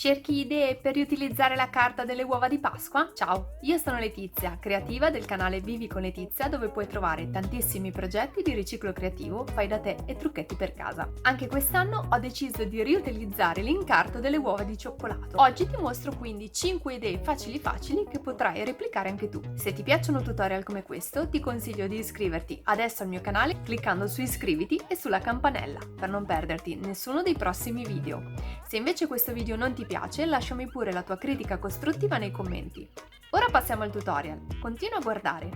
Cerchi idee per riutilizzare la carta delle uova di Pasqua? Ciao, io sono Letizia, creativa del canale Vivi con Letizia, dove puoi trovare tantissimi progetti di riciclo creativo, fai da te e trucchetti per casa. Anche quest'anno ho deciso di riutilizzare l'incarto delle uova di cioccolato. Oggi ti mostro quindi 5 idee facili che potrai replicare anche tu. Se ti piacciono tutorial come questo, ti consiglio di iscriverti adesso al mio canale cliccando su iscriviti e sulla campanella per non perderti nessuno dei prossimi video. Se invece questo video non ti piace, lasciami pure la tua critica costruttiva nei commenti. Ora passiamo al tutorial. Continua a guardare.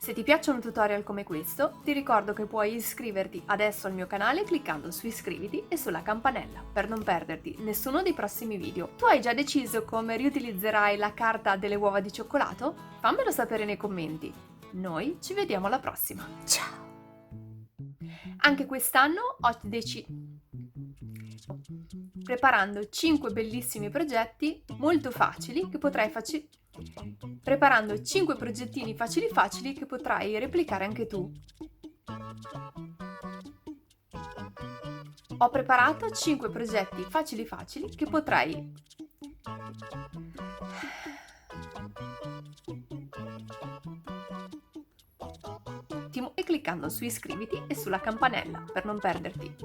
Se ti piacciono tutorial come questo, ti ricordo che puoi iscriverti adesso al mio canale cliccando su iscriviti e sulla campanella per non perderti nessuno dei prossimi video. Tu hai già deciso come riutilizzerai la carta delle uova di cioccolato? Fammelo sapere nei commenti. Noi ci vediamo alla prossima. Ciao! Anche quest'anno ho deciso preparando 5 bellissimi progetti molto facili che potrai preparando 5 progettini facili che potrai replicare anche tu. Ho preparato 5 progetti facili che potrai e cliccando su iscriviti e sulla campanella per non perderti.